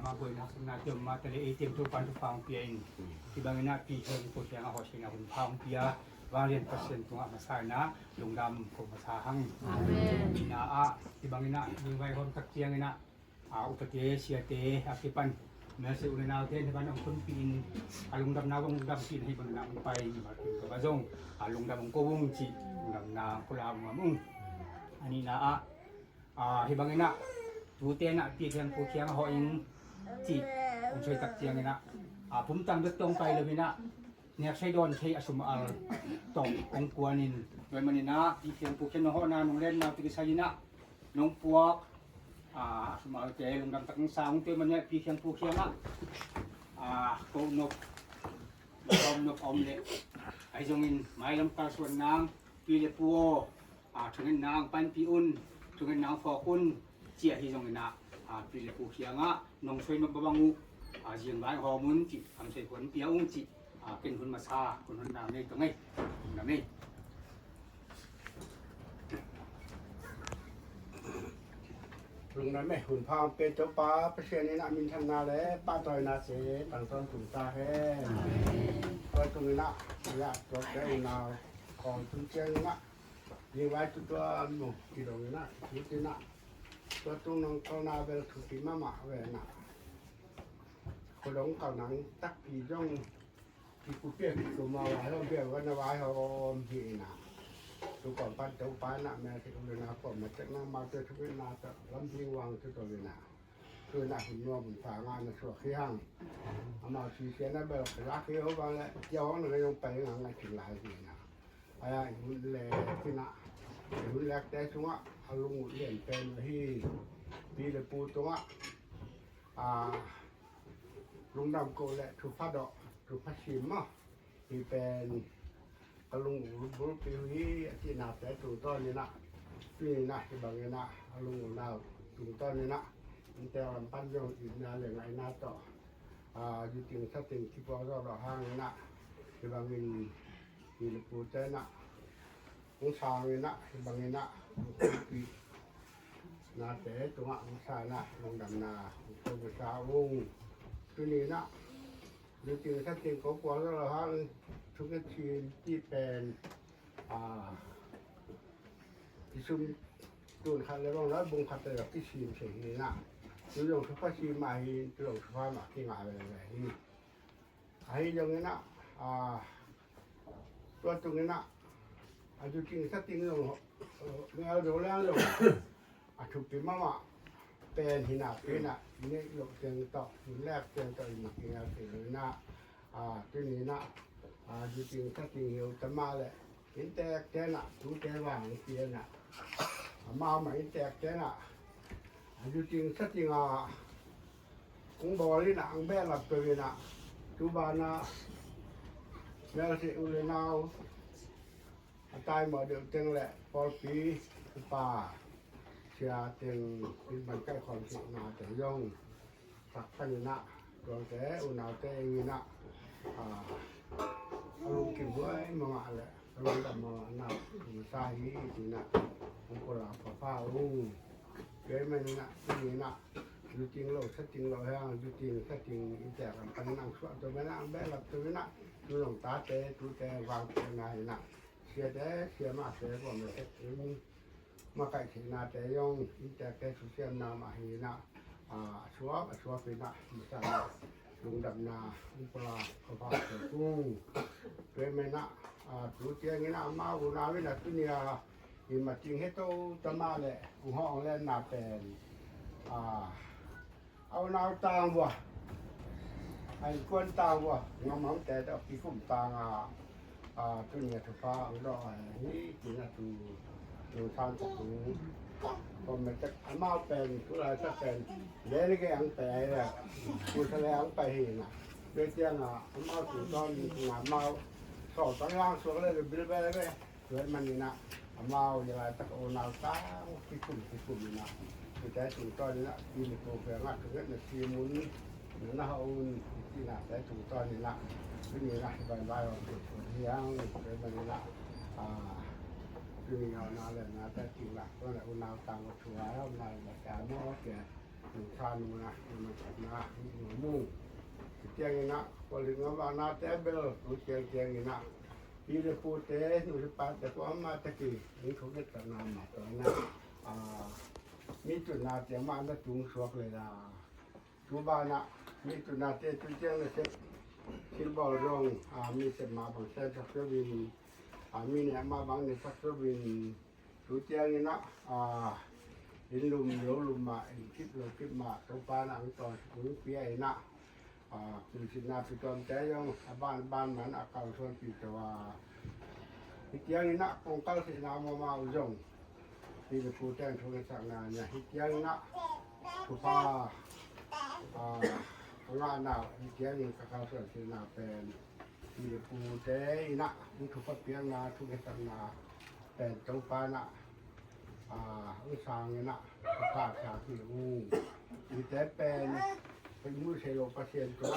ma boy na na jom ma tele item tu pan tu pang pia in ti bang na pi chen ko siang a ho sing a hun pang pia varian percent tu ma sa na lung dam ko ma sa hang amen na a ti bang na ni vai hon tak chiang na a upate sia te akipan na se una na te ban ang kun pin alung dam na wong dam pin hi bang na pai ma kin ko bazong alung dam ko wong chi dam na ko la ma mung ani na a hi bang na tu te na pi thiang ko chiang ho in chi ông chơi tạc chiang na phum tang được tông pai le na nek sai don thei asum al tong ong kuanin wen manina pi thiang pu chen ho na nong len na ti sai na nong puak asum al te lung dam tak sang te man pi thiang pu khiang ko nok om le ai jong in mai lam ka suan nang pi le pu thungin nang pan pi un thungin nang fo kun chia hi jong na pi le pu khiang nong soi nok babangu riêng vài họ muốn chỉ làm thế quấn béo chỉ kinh huấn mà xa huấn nào đây tầng này làm đi lùngนั้นไม่หุ่นพองเป็นเจ้าป้าประเทศนี้นะมินทันนาเลยป้าตอยนาเสต่างต้นถุงตาแห่ก็ตรงนี้นะเนี่ยตัวแกอุ่นนาวของทุนเจ้านี่นะยิงไว้ตัวหนุ่มที่ตรงนี้นะที่นี่นะตัวตรงน้องเขานาเวลถูกปีมาหมาเวนะคนหลงเขาหนังตักปีจ้องปีกูเปียกตัวมาไว้เขาเปียกวันนาวายเขาพี่นะตัวก่อนปั้นเจ้าป้านะแม่ที่เขาเรียนนะก่อนมาจากนั้นมาเจอทุกเวลาจะลำพิงวังที่ตัวเวลาคือหน้าหุ่นนวลหุ่นฝางานในส่วนขี้ห้างเอามาชีเสียนะเบลรักเขาบางแล้วย้อนเลยลงไปงานถึงหลายปีนะอะไรหุ่นเล่ที่น่ะหุ่นแรกแต่ช่วงเอาลงเรียนเป็นที่ปีละปูตัวลุงดำโกและถูกพัดดอกถูกพัดชิมอ่ะที่เป็นกลุงบุรุษปีนี้ที่นาแต่ถูกต้นนี่นะนี่นะที่บางนี่นะลุงนาถูกต้นนี่นะมันแต่ลำพันยงอีกนาอย่างไรนาต่ออยู่จริงถ้าจริงที่พอเราห้างนี่นะที่บางนี่มีลูกปูเจ้านะองศานี่นะที่บางนี่นะปีนาแต่ตัวองศานะลุงดำนาตัวภาษาวงตัวนี้นะอยู่จริงถ้าจริงเขาพอเราห้างทุกทีที่เป็นที่ซุ่มตูนคันแล้วบ้างแล้วบุงคัดแต่แบบที่ชีมเฉยนี่นะดูอย่างทุกชีมมาฮีดูอย่างทุกมาที่งานอะไรนี่ไอ้ยังนี้นะตัวตรงนี้นะอยู่จริงถ้าจริงเราเราดูแล้วเราถูกปีมาว่าเป็นหินาเป็นนี่หลบเชิงต่อหินแรกเชิงต่อหินกินอะไรเลยนะตัวนี้นะอยู่จริงถ้าจริงเราจะมาเลยเห็นแต่แกน่ะรู้แต่ว่าเพียน่ะมาใหม่แต่แกน่ะอยู่จริงถ้าจริงคงบอกเลยนะอังแบหลับตัวน่ะทุบานะแม่สิอุเลนาวตายหมดเดือดจังแหละพอปีป่าเชียเต็งเป็นบรรใกล้ความสินาแต่ย่องตักพันนะดวงแกอุณาเตงนะลุงกินด้วยมังอะไรลุงดำมังนะมันสาฮีนี่นะผมก็ลาป้าลุงเกิดมันนะที่นี่นะอยู่จริงเราถ้าจริงเราให้อยู่จริงถ้าจริงอินแต่กันตั้งนั่งสวดตัวไม่นั่งแบบหลับตัวไม่นั่งดูหลงตาเตะดูแต่วางแต่ไงนะเสียแต่เสียมากเสียกว่าไม่เอ็งมาไก่ถึงนาแต่ย่องอินแต่แกสุเสียมนามาฮีนะชัวเป็นนะมันใช่ลุงดำนาลุงปลาเขาพาเสือกุ้งเป็นไหมนะดูเจียงนี่นะมาบุญนาวินาทีนี้อิมาจริงให้โตจะมาเลยกูห้องเล่นนาเป็นเอานาต่างวะไอ้คนต่างวะงอมแต่ดอกที่คุ้มต่างตัวนี้ถูกฟ้าอันดอกนี่จริงนะดูทางจากนี้ผมมันจะมาเป็นกุหลาบจะเป็นเลี้ยงแกงแต่เนี่ยกูแสดงไปเห็นนะเบี้ยเจ้ามาถึงตอนงานมาสอบตอนล่างสวดเลยบิลเบลเลยเกิดมันนี่นะมาอย่างไรตะโกนเอาตาที่กลุ่มนี่นะคือแต่ถึงตอนนี้นะมีโปรแกรมถึงเนี่ยทีมุนเหนือหน้าเอาที่น่ะแต่ถึงตอนนี้นะที่นี่นะบายเราถึงเที่ยงเกิดมันนี่นะที่นี่เอาหน้าเลยนะแต่จริงหลักก็เลยเอาหน้าตามวัตถุแล้วหน้าแบบการมอแก่ ถึงชานูนะมันขัดนะหนูมุ่งเตียงนี่นะพอถึงว่านาเตเบลรู้เตียงนี่นะพี่จะพูดเตะหนูจะปัดแต่พอมาตะกี้นี่เขาจะตัดน้ำมาตอนนั้นมีจุดนาเตียงมาแล้วจุงสวกเลยนะจูบ้านนะมีจุดนาเตียงจุดเตียงเลยเสร็จที่บ่อลงมีเสมาบางเส้นสักเส้นวินมีเนี่ยมาบางในสักเส้นวินจุดเตียงนี่นะดินลุมเดี๋ยวลุมมาคิดเลยคิดมาตรงปานอังตอนถึงเปียนะคือสินาพิจารณาใจยังบ้านนั้นอาการส่วนปีตัวฮิตยังนะคงเก้าสินามาอุจงที่จะพูดแทนทุกสังงานเนี่ยฮิตยังนะทุกงานน่ะฮิตยังกับเขาส่วนสินาเป็นที่จะพูดแต่นะมุทุกเปียงนาทุกสังงานเป็นตรงปานะอุตสาหนะภาพชาที่มีแต่เป็นมือเชโลเปอร์เซ็นต์ตัว